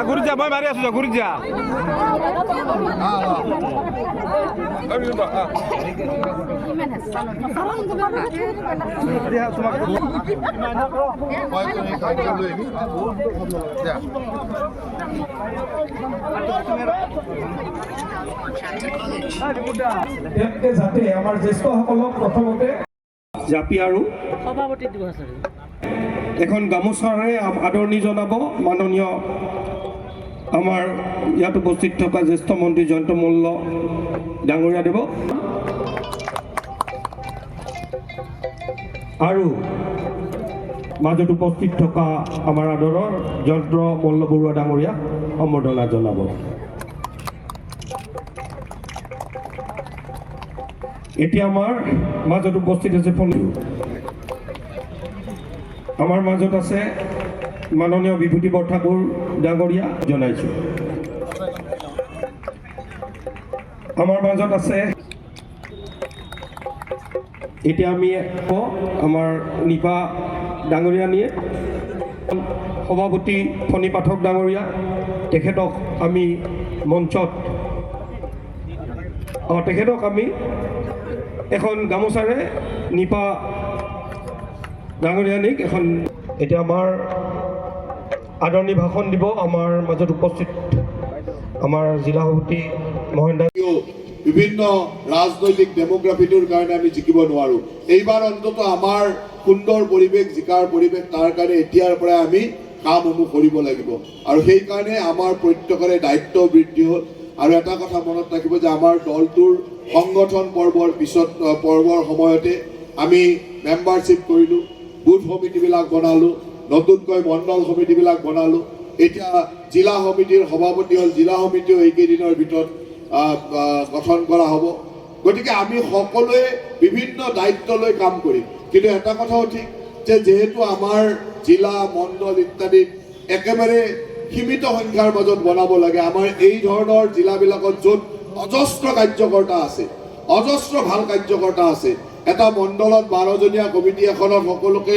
ঘুৰি যা মই মাৰি আছো যা ঘুৰি যা যাতে আমাৰ জ্যেষ্ঠসকলক প্ৰথমতে জাপি আৰু সভাপতি দিৱস এখন গামোচাৰে আদৰণি জনাব মাননীয় আমাৰ ইয়াত উপস্থিত থকা জ্যেষ্ঠ মন্ত্ৰী জয়ন্ত মল্ল ডাঙৰীয়া দেৱ আৰু মাজত উপস্থিত থকা আমাৰ আদৰৰ জয়ন্ত মল্ল বৰুৱা ডাঙৰীয়া সম্বৰ্ধনা জনাব। এতিয়া আমাৰ মাজত উপস্থিত আছে আমাৰ মাজত আছে মাননীয় বিভূতি বৰঠাকুৰ ডাঙৰীয়া জনাইছোঁ। আমাৰ মাজত আছে এতিয়া আমি আমাৰ নিপা ডাঙৰীয়া নিয়ে সভাপতি ফণী পাঠক ডাঙৰীয়া তেখেতক আমি মঞ্চত তেখেতক আমি এখন গামোচাৰে নিপা ডাঙৰীয়ানীক এখন এতিয়া আমাৰ আদৰণি ভাষণ দিব আমাৰ মাজত উপস্থিত আমাৰ জিলা সভাপতি মহেন্দ্ৰ বিভিন্ন ৰাজনৈতিক ডেমোগ্ৰাফিটোৰ কাৰণে আমি জিকিব নোৱাৰোঁ। এইবাৰ অন্তত আমাৰ সুন্দৰ পৰিৱেশ জিকাৰ পৰিৱেশ তাৰ কাৰণে এতিয়াৰ পৰাই আমি কামসমূহ কৰিব লাগিব আৰু সেইকাৰণে আমাৰ প্ৰত্যেকৰে দায়িত্ব বৃদ্ধি হ'ল। আৰু এটা কথা মনত ৰাখিব যে আমাৰ দলটোৰ সংগঠন পৰ্বৰ সময়তে আমি মেম্বাৰশ্বিপ কৰিলোঁ, বুথ সমিতিবিলাক বনালোঁ, নতুনকৈ মণ্ডল সমিতিবিলাক বনালোঁ। এতিয়া জিলা সমিতিৰ সভাপতি হ'ল, জিলা সমিতিও এইকেইদিনৰ ভিতৰত গঠন কৰা হ'ব। গতিকে আমি সকলোৱে বিভিন্ন দায়িত্ব লৈ কাম কৰিম। কিন্তু এটা কথাও ঠিক যে যেহেতু আমাৰ জিলা মণ্ডল ইত্যাদিত একেবাৰে সীমিত সংখ্যাৰ মাজত বনাব লাগে, আমাৰ এই ধৰণৰ জিলাবিলাকত য'ত অজস্ৰ কাৰ্যকৰ্তা আছে, অজস্ৰ ভাল কাৰ্যকৰ্তা আছে, এটা মণ্ডলত 12জনীয়া কমিটি এখনত সকলোকে